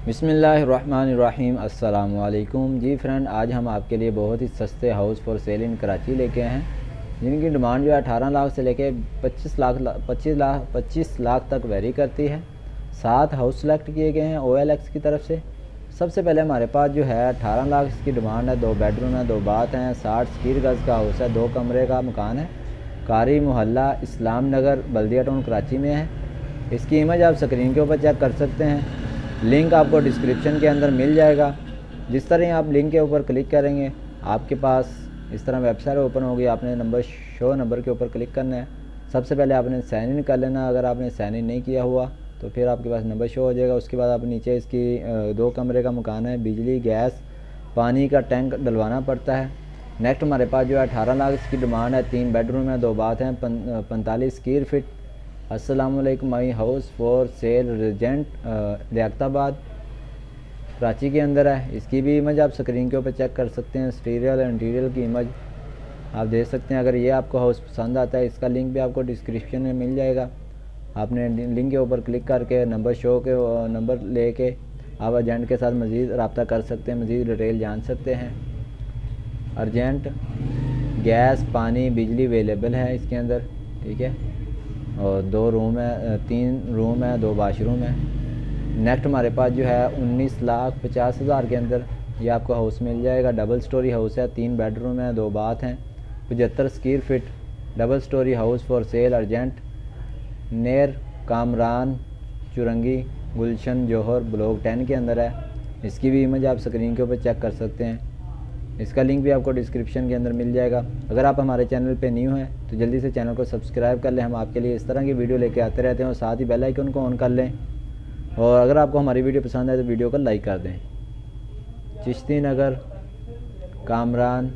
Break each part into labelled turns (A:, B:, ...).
A: बिस्मिल्लाहिर्रहमानिर्रहीम। अस्सलाम वालेकुम। जी फ्रेंड, आज हम आपके लिए बहुत ही सस्ते हाउस फॉर सेल इन कराची लेके आए हैं, जिनकी डिमांड जो है 18 लाख से लेके 25 लाख तक वेरी करती है। 7 हाउस सेलेक्ट किए गए हैं OLX की तरफ से। सबसे पहले हमारे पास जो है 18 लाख इसकी डिमांड है। 2 बेडरूम है, 2 बाथ हैं, 60 स्क्वायर गज़ का हाउस है, 2 कमरे का मकान है। कारी मोहल्ला इस्लाम नगर बल्दिया टाउन कराची में है। इसकी इमेज आप स्क्रीन के ऊपर चेक कर सकते हैं। लिंक आपको डिस्क्रिप्शन के अंदर मिल जाएगा। जिस तरह आप लिंक के ऊपर क्लिक करेंगे आपके पास इस तरह वेबसाइट ओपन होगी। आपने शो नंबर के ऊपर क्लिक करना है। सबसे पहले आपने साइन इन कर लेना। अगर आपने साइन इन नहीं किया हुआ तो फिर आपके पास नंबर शो हो जाएगा। उसके बाद आप नीचे इसकी 2 कमरे का मकान है, बिजली गैस पानी का टैंक डलवाना पड़ता है। नेक्स्ट हमारे पास जो है 18 लाख इसकी डिमांड है। 3 बेडरूम है, 2 बाथ हैं, 45 स्क्वायर फीट। अस्सलामुअलैकुम। My house for sale regent Liaquatabad Karachi के अंदर है। इसकी भी इमेज आप स्क्रीन के ऊपर चेक कर सकते हैं। एक्सटीरियर और इंटीरियर की इमेज आप देख सकते हैं। अगर ये आपको हाउस पसंद आता है, इसका लिंक भी आपको डिस्क्रिप्शन में मिल जाएगा। आपने लिंक के ऊपर क्लिक करके नंबर शो के नंबर लेके आप एजेंट के साथ मज़ीद रब्ता कर सकते हैं, मज़ीद डिटेल जान सकते हैं। अर्जेंट गैस पानी बिजली अवेलेबल है इसके अंदर, ठीक है। और 2 रूम है, 3 रूम है, 2 वाशरूम है। नेक्स्ट हमारे पास जो है 19,50,000 के अंदर ये आपको हाउस मिल जाएगा। डबल स्टोरी हाउस है, 3 बेडरूम है, 2 बाथ हैं, 75 square feet. Double storey house for sale urgent near Kamran Chowrangi Gulshan Jauhar block 10 के अंदर है। इसकी भी इमेज आप स्क्रीन के ऊपर चेक कर सकते हैं। इसका लिंक भी आपको डिस्क्रिप्शन के अंदर मिल जाएगा। अगर आप हमारे चैनल पे न्यू हैं तो जल्दी से चैनल को सब्सक्राइब कर लें। हम आपके लिए इस तरह की वीडियो लेके आते रहते हैं और साथ ही बेल आइकन को ऑन कर लें। और अगर आपको हमारी वीडियो पसंद आए तो वीडियो को लाइक कर दें। चिश्ती नगर कामरान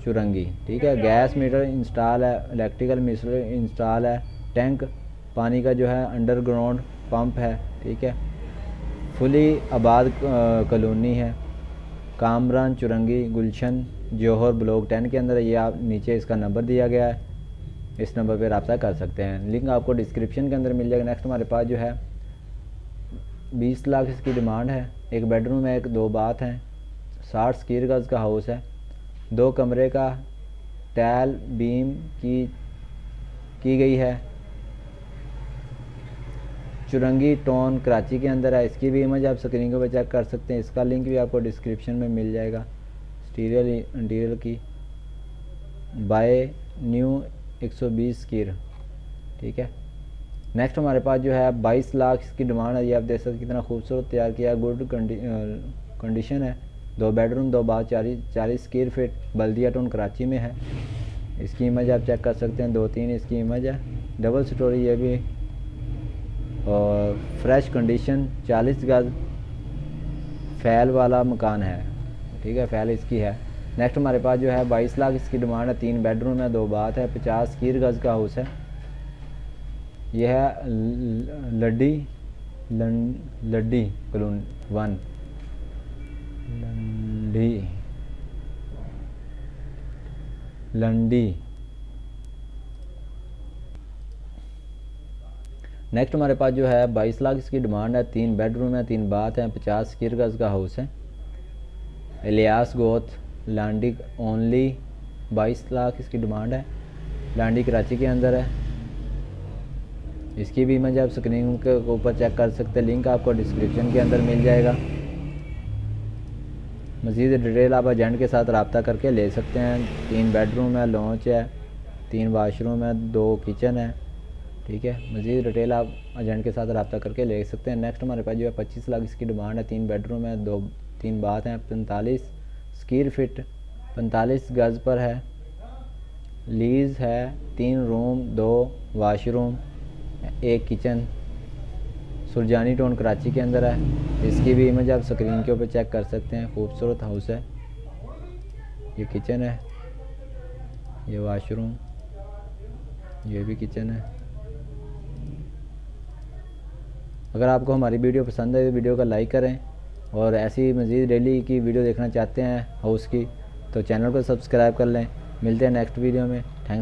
A: चुरंगी, ठीक है। गैस मीटर इंस्टॉल है, इलेक्ट्रिकल मीटर इंस्टॉल है, टैंक पानी का जो है अंडरग्राउंड पंप है, ठीक है। फुली आबाद कॉलोनी है, कामरान चुरंगी गुलशन जौहर ब्लॉक 10 के अंदर। ये आप नीचे इसका नंबर दिया गया है, इस नंबर पर रब्ता कर सकते हैं। लिंक आपको डिस्क्रिप्शन के अंदर मिल जाएगा। नेक्स्ट हमारे पास जो है 20 लाख इसकी डिमांड है। 1 बेडरूम है, 2 बाथ हैं, 60 स्क्वायर गज़ का हाउस है, 2 कमरे का टाइल बीम की गई है। चुरंगी टाउन कराची के अंदर है। इसकी भी इमेज आप स्क्रीन के ऊपर चेक कर सकते हैं। इसका लिंक भी आपको डिस्क्रिप्शन में मिल जाएगा। एक्सटीरियर इंटीरियर की बाय न्यू 120 स्क्वायर, ठीक है। नेक्स्ट हमारे पास जो है 22 लाख इसकी डिमांड है। ये आप देख सकते हैं कितना खूबसूरत तैयार किया है, गुड कंडीशन है। 2 बेडरूम 2 बाथ 40 स्क्वायर फीट बल्दिया टाउन कराची में है। इसकी इमेज आप चेक कर सकते हैं। 2-3 इसकी इमेज है। डबल स्टोरी ये भी और फ्रेश कंडीशन 40 गज़ फैल वाला मकान है, ठीक है। फैल इसकी है। नेक्स्ट हमारे पास जो है 22 लाख इसकी डिमांड है। 3 बेडरूम है, 2 बाथ है, 50 स्क्वायर गज़ का हाउस है। यह है लड्डी कॉलोनी 1 लंडी। नेक्स्ट हमारे पास जो है 22 लाख इसकी डिमांड है। 3 बेडरूम है, 3 बाथ हैं, 50 स्क्वायर गज़ का हाउस है। इलियास गोथ लांडी ओनली 22 लाख इसकी डिमांड है। लांडी कराची के अंदर है। इसकी भी इमेज आप स्क्रीन के ऊपर चेक कर सकते हैं। लिंक आपको डिस्क्रिप्शन के अंदर मिल जाएगा। मज़ीद डिटेल आप एजेंट के साथ रब्ता करके ले सकते हैं। 3 बेडरूम है, लॉन्च है, 3 वाशरूम है, 2 किचन है, ठीक है। मज़ीद डिटेल आप एजेंट के साथ रब्ता करके ले सकते हैं। नेक्स्ट हमारे पास जो है 25 लाख इसकी डिमांड है। 3 बेडरूम है, 3 बाथ हैं, 45 स्क्वायर फीट 45 गज़ पर है। लीज़ है। 3 room 2 washroom 1 kitchen. Surjani town Karachi के अंदर है। इसकी भी इमेज आप स्क्रीन के ऊपर चेक कर सकते हैं। खूबसूरत हाउस है। ये किचन है, ये वाशरूम, ये भी किचन है। अगर आपको हमारी वीडियो पसंद है तो वीडियो का लाइक करें। और ऐसी मज़ीद डेली की वीडियो देखना चाहते हैं हाउस की तो चैनल को सब्सक्राइब कर लें। मिलते हैं नेक्स्ट वीडियो में।